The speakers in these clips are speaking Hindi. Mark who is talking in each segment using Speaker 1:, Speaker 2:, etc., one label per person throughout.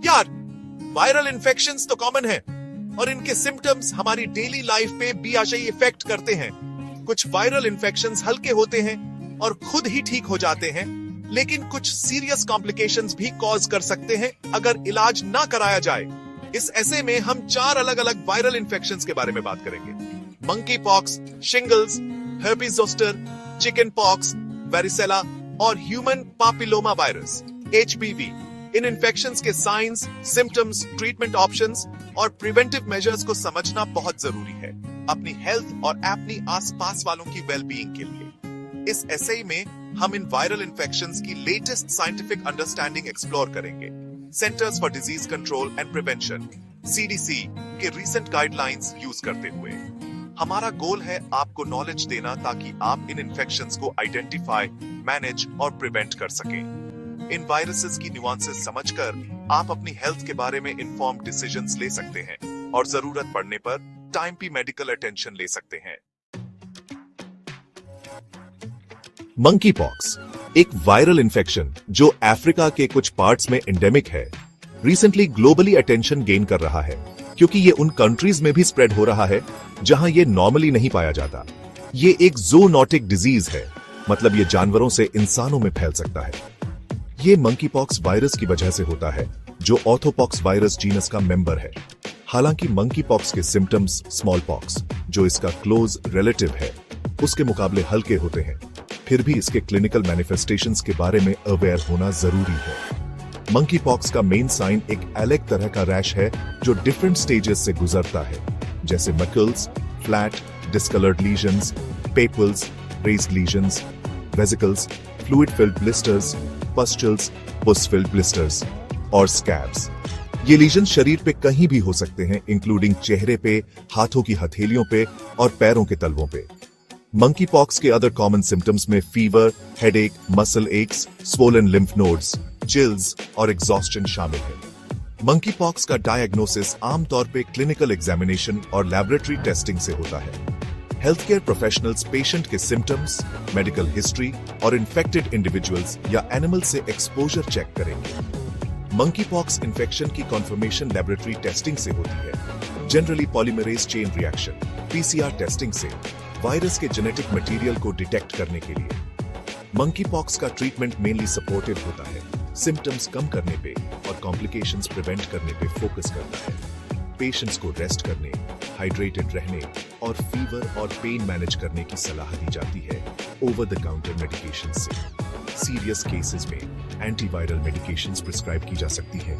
Speaker 1: यार, वायरल इन्फेक्शंस तो कॉमन है और इनके सिम्टम्स हमारी डेली लाइफ पे बेआशाई इफेक्ट करते हैं। कुछ वायरल इन्फेक्शंस हल्के होते हैं और खुद ही ठीक हो जाते हैं, लेकिन कुछ सीरियस कॉम्प्लिकेशंस भी कॉज कर सकते हैं अगर इलाज ना कराया जाए। इस ऐसे में हम 4 अलग अलग वायरल इन्फेक्शंस के बारे में बात करेंगे। Monkey pox, shingles, herpes zoster, chicken pox, varicella और ह्यूमन पापिलोमा वायरस HPV। इन इन्फेक्शंस के साइंस, सिम्टम्स, ट्रीटमेंट ऑप्शंस और प्रिवेंटिव मेजर्स को समझना बहुत जरूरी है अपनी हेल्थ और अपनी आसपास वालों की वेलबीइंग के लिए। इस एसे में हम इन वायरल इन्फेक्शंस की लेटेस्ट साइंटिफिक अंडरस्टैंडिंग एक्सप्लोर करेंगे। Centres for disease control and prevention CDC के रीसेंट गाइडलाइंस यूज करते हुए हमारा गोल है आपको नॉलेज देना ताकि आप इन इन्फेक्शंस को आइडेंटिफाई, मैनेज और प्रिवेंट कर सकें। इन वायरसेस की न्यूआंसेस समझकर आप अपनी हेल्थ के बारे में इन्फॉर्म्ड डिसीजंस ले सकते हैं और जरूरत पड़ने पर टाइम पे मेडिकल अटेंशन ले सकते हैं। मंकी पॉक्स एक वायरल इन्फेक्शन जो अफ्रीका के कुछ पार्ट्स में एंडेमिक है, रिसेंटली ग्लोबली अटेंशन गेन कर रहा है क्योंकि ये उन कंट्रीज में भी स्प्रेड हो रहा है जहां ये नॉर्मली नहीं पाया जाता। ये एक ज़ूनोटिक डिजीज है, मतलब ये जानवरों से इंसानों में फैल सकता है। ये मंकी पॉक्स वायरस की वजह से होता है जो ऑर्थोपॉक्स वायरस जीनस का मेंबर है। हालांकि मंकी पॉक्स के सिम्टम्स स्मॉल पॉक्स, जो इसका क्लोज रिलेटिव है, उसके मुकाबले हल्के होते हैं। फिर भी इसके क्लिनिकल मैनिफेस्टेशंस के बारे में अवेयर होना जरूरी है। मंकी पॉक्स का मेन साइन एक अलग तरह का रैश है जो डिफरेंट स्टेजेस से गुजरता है, जैसे macules, flat discoloured lesions, papules, raised lesions, vesicles, fluid filled blisters, pustules, pus filled blisters और स्कैब्स। ये लीजन शरीर पे कहीं भी हो सकते हैं, इंक्लूडिंग चेहरे पे, हाथों की हथेलियों पे और पैरों के तलवों पे। मंकी पॉक्स के अदर कॉमन सिम्टम्स में fever, headache, muscle x, swollen lymph nodes, chills और एग्जॉस्शन शामिल है। मंकी पॉक्स का डायग्नोसिस आमतौर पे क्लिनिकल एग्जामिनेशन और लैबोरेटरी टेस्टिंग से होता है। हेल्थ केयर प्रोफेशनल्स पेशेंट के सिम्टम्स, मेडिकल हिस्ट्री और इन्फेक्टेड इंडिविजुअल्स या एनिमल से एक्सपोजर चेक करेंगे। मंकी पॉक्स इन्फेक्शन की कॉन्फर्मेशन लैबोरेटरी टेस्टिंग से होती है, generally polymerase chain reaction PCR testing से, वायरस के जेनेटिक मटेरियल को डिटेक्ट करने के लिए। मंकी पॉक्स का ट्रीटमेंट मेनली सपोर्टिव होता है, सिम्टम्स कम करने पे और कॉम्प्लिकेशंस प्रिवेंट करने पे फोकस करता है। पेशेंट्स को रेस्ट करने, हाइड्रेटेड रहने और फीवर और पेन मैनेज करने की सलाह दी जाती है ओवर द काउंटर मेडिकेशन से। सीरियस केसेस में एंटीवायरल मेडिकेशंस प्रिस्क्राइब की जा सकती है,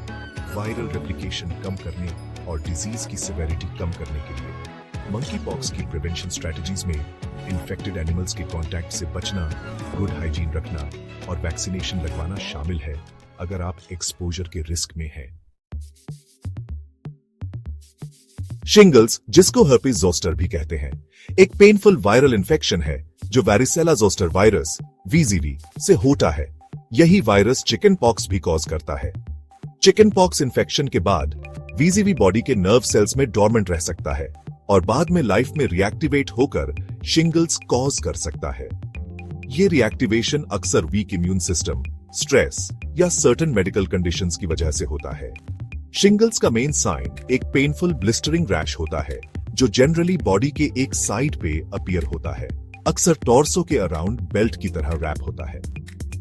Speaker 1: वायरल रेप्लिकेशन कम करने और डिजीज की सिवियरिटी कम करने के लिए। मंकी पॉक्स की प्रिवेंशन स्ट्रेटजीज में इन्फेक्टेड एनिमल्स के कांटेक्ट से बचना, गुड हाइजीन रखना और वैक्सीनेशन लगवाना शामिल है अगर आप एक्सपोजर के रिस्क में हैं। शिंगल्स, जिसको herpes zoster भी कहते हैं, एक पेनफुल वायरल इन्फेक्शन है जो वेरिसेला जोस्टर वायरस VZV से होता है। यही वायरस चिकन पॉक्स भी कॉज करता है। चिकन पॉक्स इन्फेक्शन के बाद VZV बॉडी के नर्व सेल्स में डॉर्मेंट रह सकता है और बाद में लाइफ में रिएक्टिवेट होकर शिंगल्स कॉज कर सकता है। ये रिएक्टिवेशन अक्सर वीक इम्यून सिस्टम, स्ट्रेस या सर्टेन मेडिकल कंडीशंस की वजह से होता है। शिंगल्स का मेन साइन एक पेनफुल ब्लिस्टरिंग रैश होता है जो जनरली बॉडी के एक साइड पे अपीयर होता है, अक्सर टॉर्सो के अराउंड बेल्ट की तरह रैप होता है।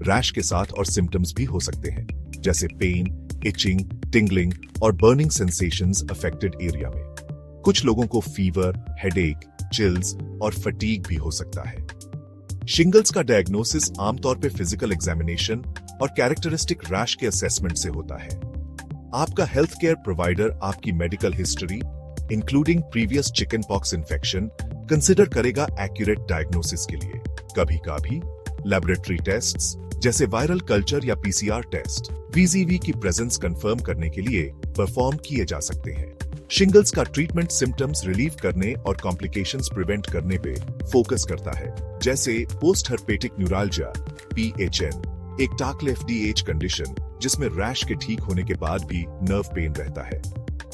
Speaker 1: रैश के साथ और सिम्टम्स भी हो सकते हैं, जैसे पेन, इचिंग, टिंगलिंग और बर्निंग सेंसेशंस अफेक्टेड एरिया में। कुछ लोगों को फीवर, हेडेक, चिल्स और फटीग भी हो सकता है। शिंगल्स का डायग्नोसिस आमतौर पे फिजिकल एग्जामिनेशन और कैरेक्टरिस्टिक रैश के असेसमेंट से होता है। आपका हेल्थ केयर प्रोवाइडर आपकी medical history, including previous chicken pox infection, consider करेगा एक्यूरेट डायग्नोसिस के लिए। कभी कभी लैबोरेटरी टेस्ट्स जैसे वायरल कल्चर या PCR टेस्ट VZV की प्रेजेंस कंफर्म करने के लिए परफॉर्म किए जा सकते हैं। शिंगल्स का ट्रीटमेंट सिम्टम्स रिलीव करने और कॉम्प्लिकेशंस प्रिवेंट करने पे फोकस करता है, जैसे पोस्ट हर्पेटिक न्यूराल्जिया PHN, एक टाकले FDH कंडीशन जिसमें रैश के ठीक होने के बाद भी नर्व पेन रहता है।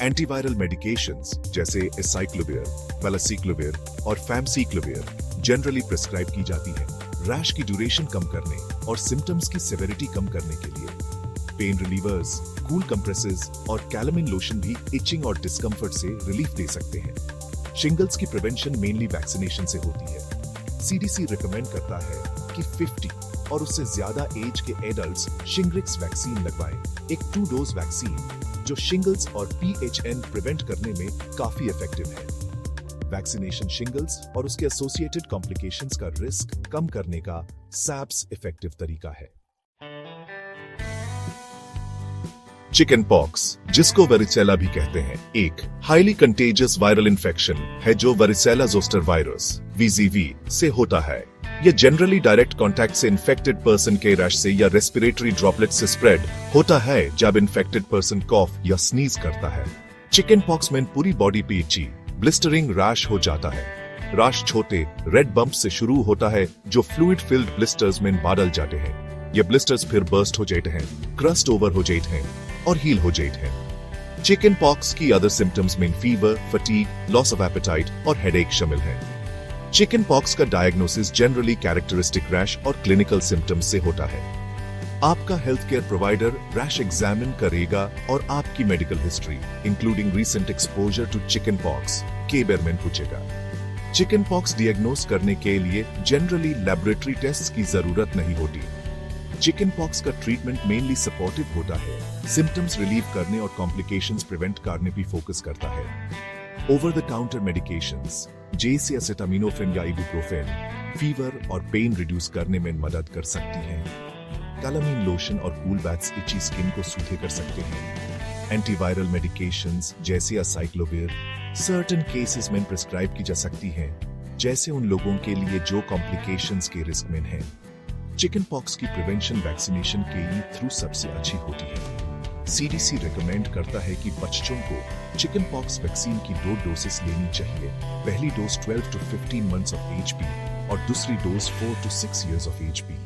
Speaker 1: एंटीवायरल मेडिकेशंस जैसे एसाइक्लोविर, वेलासिक्लोविर और फैमसिक्लोविर जनरली प्रिस्क्राइब की जाती है रैश की ड्यूरेशन कम करने और सिम्टम्स की सिवियरिटी कम करने के लिए। पेन रिलीवर्स, कूल कंप्रेसेस और कैलामिन लोशन भी इचिंग और डिस्कम्फर्ट से रिलीफ दे सकते हैं। शिंगल्स की प्रिवेंशन मेनली वैक्सीनेशन से होती है। सीडीसी रिकमेंड करता है कि 50 और उससे ज्यादा एज के एडल्ट्स शिंग्रिक्स वैक्सीन लगवाएं, एक 2 डोज वैक्सीन जो शिंगल्स और PHN प्रिवेंट करने में काफी इफेक्टिव है। वैक्सीनेशन शिंगल्स और उसके एसोसिएटेड कॉम्प्लिकेशंस का रिस्क कम करने का सबसे इफेक्टिव तरीका है। चिकन पॉक्स, जिसको वेरिसेला भी कहते हैं, एक हाईली कंटेजियस वायरल इन्फेक्शन है जो वेरिसेला जोस्टर वायरस VZV से होता है। यह जनरली डायरेक्ट कांटेक्ट से इन्फेक्टेड पर्सन के रश से या रेस्पिरेटरी ड्रॉपलेट से स्प्रेड होता है जब इन्फेक्टेड पर्सन कॉफ या स्नीज करता है। चिकन पॉक्स में पूरी बॉडी पे इची, ब्लिस्टरिंग रैश हो जाता है। रैश छोटे रेड बम्प से शुरू होता है जो फ्लूइड फिल्ड ब्लिस्टर्स में बदल जाते हैं। ये ब्लिस्टर्स फिर बर्स्ट हो जाते हैं, क्रस्ट ओवर हो जाते हैं और हील हो जाते हैं। चिकन पॉक्स की अदर सिम्टम्स में fever, fatigue, loss of appetite और हेडेक शामिल हैं। चिकन पॉक्स का डायग्नोसिस जनरली कैरेक्टरिस्टिक रैश और क्लिनिकल सिम्टम्स से होता है। आपका health care provider rash examine करेगा और आपकी medical history including recent exposure to chickenpox के बारे में पूछेगा। चिकन पॉक्स डियाग्नोज करने के लिए जनरली लैबोरेटरी टेस्ट की जरूरत नहीं होती। चिकन पॉक्स का ट्रीटमेंट मेनली सपोर्टिव होता है, सिम्टम्स रिलीव करने और कॉम्प्लिकेशंस प्रिवेंट करने पे फोकस करता है। ओवर द काउंटर मेडिकेशंस जैसे एसिटामिनोफेन या इबुप्रोफेन फीवर और पेन रिड्यूस करने में मदद कर सकती हैं। कैलामिन लोशन और कूल बैथ्स इची स्किन को सूखे कर सकते हैं। एंटीवायरल मेडिकेशंस जैसे असाइक्लोविर सर्टेन केसेस में प्रिस्क्राइब की जा सकती हैं, जैसे उन लोगों के लिए जो कॉम्प्लिकेशंस के रिस्क में हैं। चिकन पॉक्स की प्रिवेंशन वैक्सीनेशन के लिए थ्रू सबसे अच्छी होती है। CDC रिकमेंड करता है कि बच्चों को चिकन पॉक्स वैक्सीन की 2 डोसेस लेनी चाहिए। पहली dose 12 to 15 months of age पे और दूसरी dose 4 to 6 years of age पे।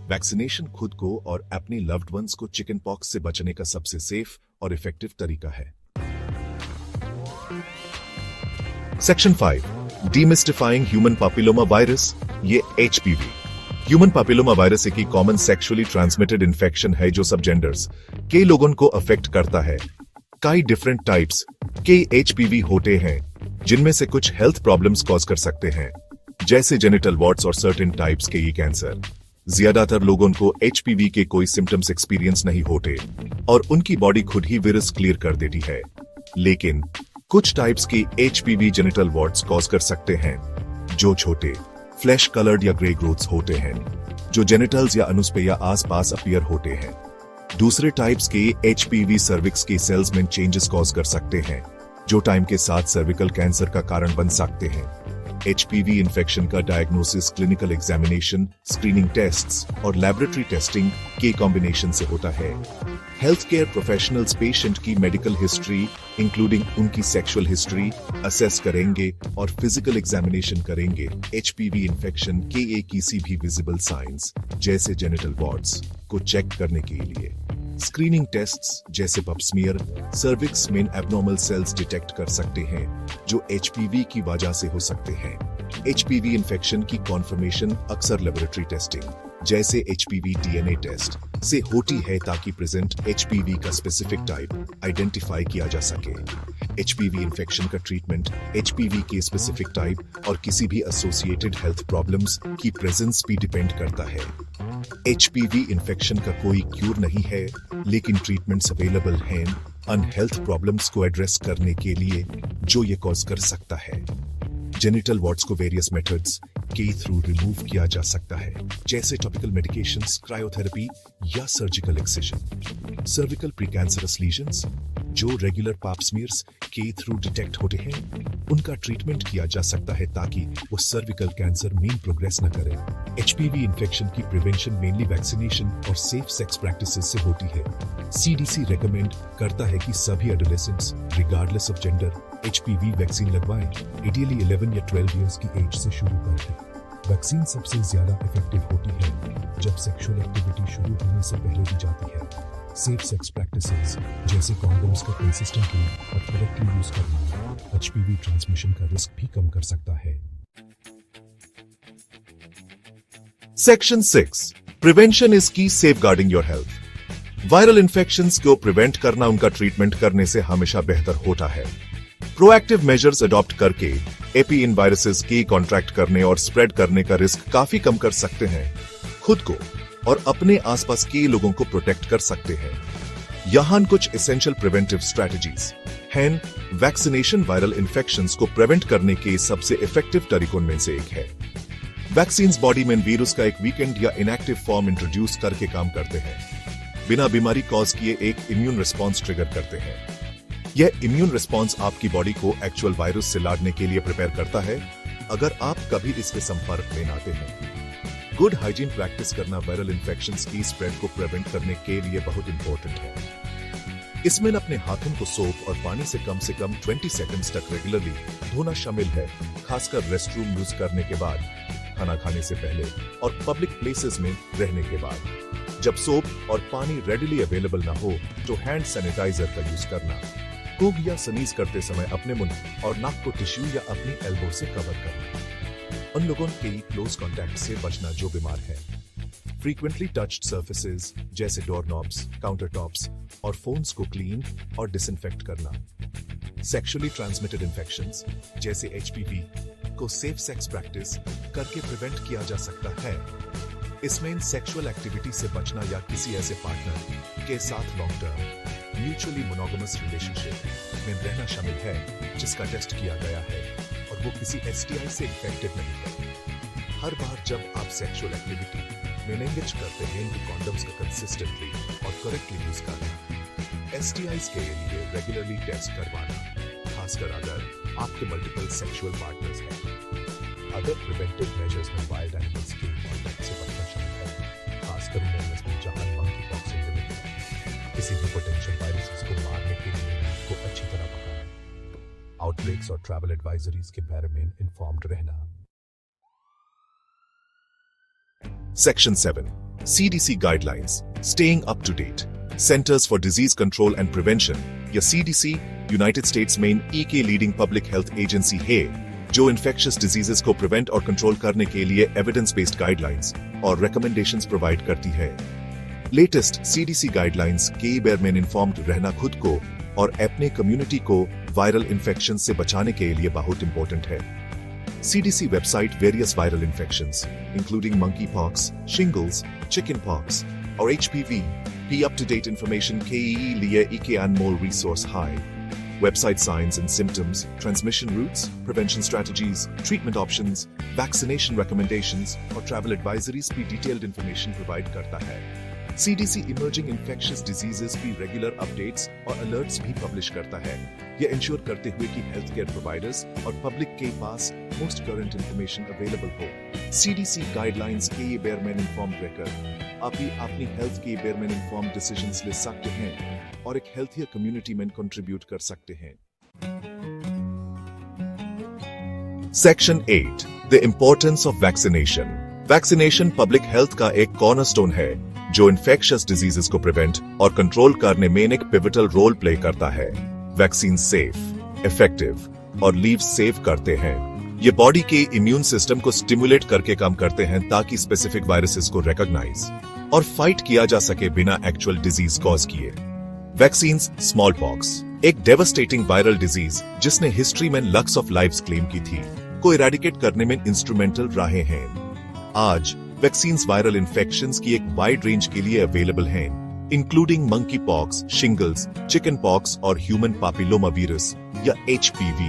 Speaker 1: वैक्सीनेशन खुद को और अपने लव्ड वंस को चिकन पॉक्स से बचने का सबसे सेफ और इफेक्टिव तरीका है। Section 5 demystifying human papilloma virus, ये HPV ह्यूमन पापिलोमा वायरस एक कॉमन सेक्सुअली ट्रांसमिटेड इन्फेक्शन है जो सब जेंडर्स के लोगों को अफेक्ट करता है। कई डिफरेंट टाइप्स के HPV होते हैं, जिनमें से कुछ हेल्थ प्रॉब्लम्स कॉज कर सकते हैं, जैसे जेनिटल वॉर्ट्स और सर्टेन टाइप्स के ये कैंसर। ज्यादातर लोगों को HPV के कोई सिम्टम्स एक्सपीरियंस नहीं होते और उनकी बॉडी खुद ही वायरस क्लियर कर देती है, लेकिन कुछ टाइप्स की HPV जेनिटल वॉर्ट्स कॉज कर सकते हैं, जो छोटे फ्लैश कलर्ड या ग्रे ग्रोथ्स होते हैं, जो जेनिटल्स या अनुस पे या आसपास अपीयर होते हैं। दूसरे टाइप्स के HPV सर्विक्स के सेल्स में चेंजेस कॉज कर सकते हैं, जो टाइम के साथ सर्विकल कैंसर का कारण बन सकते हैं। HPV इन्फेक्शन का diagnosis clinical examination, screening tests और लैबोरेटरी टेस्टिंग के कॉम्बिनेशन से होता है। हेल्थ केयर प्रोफेशनल्स पेशेंट की मेडिकल हिस्ट्री इंक्लूडिंग उनकी सेक्सुअल हिस्ट्री असेस करेंगे और फिजिकल एग्जामिनेशन करेंगे। HPV इन्फेक्शन के किसी भी विजिबल साइंस जैसे जेनिटल वॉर्ट्स को चेक करने के लिए स्क्रीनिंग टेस्ट्स जैसे पप स्मीयर सर्विक्स में एब्नॉर्मल सेल्स डिटेक्ट कर सकते हैं, जो HPV की वजह से हो सकते हैं। HPV इन्फेक्शन की कॉन्फर्मेशन अक्सर लेबोरेटरी टेस्टिंग जैसे HPV DNA टेस्ट से होती है ताकि प्रेजेंट HPV का स्पेसिफिक टाइप आइडेंटिफाई किया जा सके। HPV इन्फेक्शन का ट्रीटमेंट HPV के स्पेसिफिक टाइप और किसी भी एसोसिएटेड हेल्थ प्रॉब्लम्स की प्रेजेंस भी डिपेंड करता है। HPV इन्फेक्शन का कोई क्यूर नहीं है, लेकिन ट्रीटमेंट्स अवेलेबल हैं अन हेल्थ प्रॉब्लम्स को एड्रेस करने के लिए जो ये कॉज कर सकता है। जेनिटल वॉर्ट्स को वेरियस मेथड्स के थ्रू रिमूव किया जा सकता है, जैसे टॉपिकल मेडिकेशंस, क्रायोथेरेपी या surgical excision. Cervical precancerous lesions जो रेगुलर पाप स्मीयर्स के थ्रू डिटेक्ट होते हैं, उनका ट्रीटमेंट किया जा सकता है ताकि वो सर्विकल कैंसर में प्रोग्रेस न करे। HPV इन्फेक्शन की प्रिवेंशन मेनली वैक्सीनेशन और सेफ सेक्स प्रैक्टिसेस से होती है। CDC रेकमेंड करता है कि सभी adolescents regardless of gender HPV vaccine लगवाएं, आइडियली 11 या 12 इयर्स की एज से शुरू करके। वैक्सीन सबसे ज्यादा इफेक्टिव होती है जब सेक्सुअल एक्टिविटी शुरू होने से पहले दी जाती है। सेफ सेक्स प्रैक्टिसेस जैसे कॉन्डोम्स का कंसिस्टेंटली और करेक्टली यूज करना HPV ट्रांसमिशन का रिस्क भी कम कर सकता है। Section 6 Prevention is key safeguarding your health. Viral infections को प्रिवेंट करना उनका ट्रीटमेंट करने से हमेशा बेहतर होता है। प्रोएक्टिव मेजर्स अडॉप्ट करके एपी इन वायरसेस की कॉन्ट्रैक्ट करने और स्प्रेड करने का रिस्क काफी कम कर सकते हैं। खुद को और अपने आसपास के लोगों को प्रोटेक्ट कर सकते हैं। यहाँ कुछ एसेंशियल प्रिवेंटिव स्ट्रैटेजीज हैं। वैक्सीनेशन वायरल इन्फेक्शंस को प्रिवेंट करने के सबसे इफेक्टिव तरीकों में से एक है। वैक्सीन्स बॉडी में वीरुस का एक वीकेंड या इनएक्टिव फॉर्म इंट्रोड्यूस करके काम करते हैं। बिना बीमारी कॉज किए एक इम्यून रिस्पॉन्स ट्रिगर करते हैं। यह इम्यून रिस्पॉन्स आपकी बॉडी को एक्चुअल वायरस से लड़ने के लिए प्रिपेयर करता है, अगर आप कभी इसके संपर्क में आते हैं। गुड हाइजीन प्रैक्टिस करना वायरल इन्फेक्शंस की स्प्रेड को प्रिवेंट करने के लिए बहुत इंपॉर्टेंट है। इसमें अपने हाथों को सोप और पानी से कम 20 सेकंड्स तक रेगुलरली धोना शामिल है, खासकर रेस्टरूम यूज करने के बाद, खाना खाने से पहले और पब्लिक प्लेसेस में रहने के बाद। जब सोप और पानी रेडिली अवेलेबल ना हो तो हैंड सैनिटाइजर का यूज करना। कूग या सनीज करते समय अपने मुंह और नाक को टिश्यू या अपनी एल्बो से कवर करना। उन लोगों के क्लोज कांटेक्ट से बचना जो बीमार है। फ्रीक्वेंटली टच्ड सर्फेसेज जैसे डोर नॉब्स, काउंटर टॉप्स और फोन्स को क्लीन और डिसइंफेक्ट करना। सेक्सुअली ट्रांसमिटेड इन्फेक्शंस जैसे एचपीवी को सेफ सेक्स प्रैक्टिस करके प्रिवेंट किया जा सकता है। इसमें सेक्सुअल एक्टिविटी से बचना या किसी ऐसे पार्टनर के साथ long term mutually monogamous relationship में रहना शामिल है जिसका टेस्ट किया गया है और वो किसी एसटीआई से इन्फेक्टेड नहीं है। हर बार जब आप सेक्सुअल एक्टिविटी में एंगेज करते हैं तो कॉन्डम्स का कंसिस्टेंटली और करेक्टली यूज करना। एसटीआईज के लिए रेगुलरली टेस्ट करवाना, खासकर अगर आपके मल्टीपल सेक्सुअल पार्टनर्स हैं। अदर प्रिवेंटिव मेजर्स में वाइल्ड एनिमल्स के कांटेक्ट से बचना शामिल है, खासकर उन एनिमल्स में जहां मंकी पॉक्स एंडेमिक है। किसी भी पोटेंशियल वायरसेस को मारने के लिए आपको अच्छी तरह पकाना। आउटब्रेक्स और ट्रैवल एडवाइजरीज के बारे में इन्फॉर्म्ड रहना। Section 7. CDC Guidelines. Staying up to date. Centers for Disease Control and Prevention या CDC यूनाइटेड स्टेट्स में की लीडिंग पब्लिक हेल्थ एजेंसी है जो इन्फेक्शियस डिजीजेस को प्रिवेंट और कंट्रोल करने के लिए एविडेंस बेस्ड गाइडलाइंस और रिकमेंडेशंस प्रोवाइड करती है। लेटेस्ट CDC गाइडलाइंस के बारे में इन्फॉर्म्ड रहना खुद को और अपने कम्युनिटी को वायरल इन्फेक्शन से बचाने के लिए बहुत इंपॉर्टेंट है। CDC website various viral infections, including monkeypox, shingles, chickenpox, or HPV. Be up-to-date information KEE liye ek Anmol resource high. Website signs and symptoms, transmission routes, prevention strategies, treatment options, vaccination recommendations, और travel advisories भी detailed information provide करता है। CDC इमर्जिंग इन्फेक्शियस डिजीजेस की रेगुलर अपडेट्स और अलर्ट्स भी पब्लिश करता है, यह इंश्योर करते हुए कि हेल्थ केयर प्रोवाइडर्स और पब्लिक के पास मोस्ट करंट इंफॉर्मेशन अवेलेबल हो। CDC गाइडलाइंस के ये बारे में इन्फॉर्म रहकर आप भी अपनी हेल्थ के बारे में इन्फॉर्म डिसीजंस ले सकते हैं और एक हेल्थियर कम्युनिटी में कंट्रीब्यूट कर सकते हैं। Section 8. The importance of vaccination. Vaccination public health का एक कॉर्नरस्टोन है जो इन्फेक्शियस डिजीजेस को प्रिवेंट और कंट्रोल करने में एक पिवटल रोल प्ले करता है। वैक्सीन सेफ, इफेक्टिव और लीव सेव करते हैं। ये बॉडी के इम्यून सिस्टम को स्टिमुलेट करके काम करते हैं ताकि स्पेसिफिक वायरसेस को रिकॉग्नाइज और फाइट किया जा सके बिना एक्चुअल डिजीज कॉज किए। वैक्सीन्स स्मॉल पॉक्स, एक डेवास्टेटिंग वायरल डिजीज जिसने हिस्ट्री में लक्स ऑफ लाइव्स क्लेम की थी, को इरेडिकेट करने में इंस्ट्रूमेंटल रहे हैं। आज वैक्सीन्स वायरल इन्फेक्शंस की एक वाइड रेंज के लिए अवेलेबल हैं, including monkey pox, shingles, chicken pox और ह्यूमन पापिलोमा वायरस या HPV।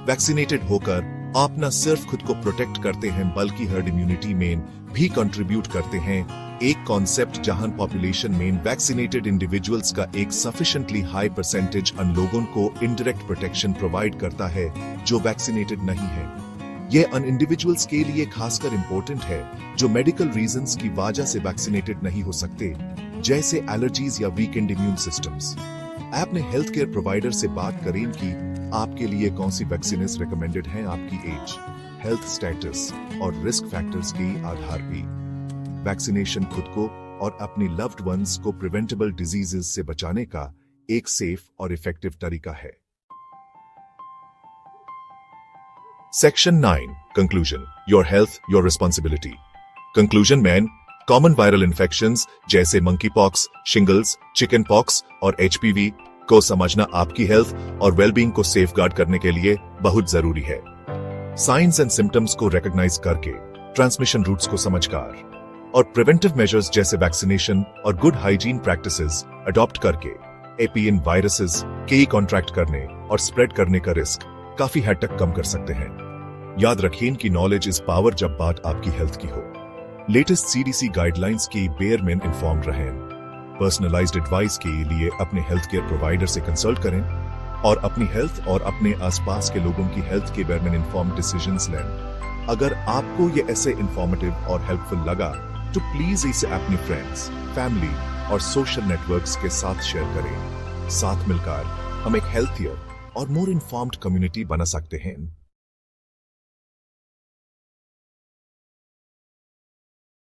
Speaker 1: वैक्सीनेटेड होकर आप न सिर्फ खुद को प्रोटेक्ट करते हैं बल्कि हर्ड इम्यूनिटी में भी कंट्रीब्यूट करते हैं। एक कॉन्सेप्ट जहां पॉपुलेशन में वैक्सीनेटेड इंडिविजुअल्स का एक सफिशिएंटली हाई परसेंटेज उन लोगों को इनडायरेक्ट प्रोटेक्शन प्रोवाइड करता है जो वैक्सीनेटेड नहीं है। यह उन इंडिविजुअल्स के लिए खासकर इंपॉर्टेंट है जो मेडिकल रीजंस की वजह से वैक्सीनेटेड नहीं हो सकते, जैसे एलर्जीज या वीकेंड इम्यून सिस्टम्स। अपने हेल्थ केयर प्रोवाइडर से बात करें कि आपके लिए कौन सी वैक्सीन्स रिकमेंडेड हैं आपकी एज, हेल्थ स्टेटस और रिस्क फैक्टर्स के आधार पर। वैक्सीनेशन खुद को और अपने लव्ड वंस को प्रिवेंटेबल डिजीजेस से बचाने का एक सेफ और इफेक्टिव तरीका है। Section 9. Conclusion. Your health, your responsibility. Conclusion में कॉमन वायरल इन्फेक्शंस जैसे monkey pox, shingles, chicken pox और एचपीवी को समझना आपकी हेल्थ और वेलबींग को सेफगार्ड करने के लिए बहुत जरूरी है। साइंस एंड सिम्टम्स को रिकॉग्नाइज करके, ट्रांसमिशन रूट्स को समझकर और प्रिवेंटिव मेजर्स जैसे वैक्सीनेशन और गुड हाइजीन प्रैक्टिसेस अडॉप्ट करके एपीएन वायरसेस के कॉन्ट्रैक्ट करने और स्प्रेड करने का रिस्क काफी हद तक कम कर सकते हैं। याद रखें कि नॉलेज इज पावर जब बात आपकी हेल्थ की हो। लेटेस्ट सीडीसी गाइडलाइंस की बेयर में इन्फॉर्म रहें। पर्सनलाइज्ड एडवाइस के लिए अपने हेल्थ केयर प्रोवाइडर से कंसल्ट करें और अपनी हेल्थ और अपने आसपास के लोगों की हेल्थ के बारे में इन्फॉर्म डिसीजंस लें। अगर आपको ये ऐसे इंफॉर्मेटिव और हेल्पफुल लगा तो प्लीज इसे अपने फ्रेंड्स, फैमिली और सोशल नेटवर्क्स के साथ शेयर करें। साथ मिलकर हम एक हेल्थियर और मोर इन्फॉर्म्ड कम्युनिटी बना सकते हैं।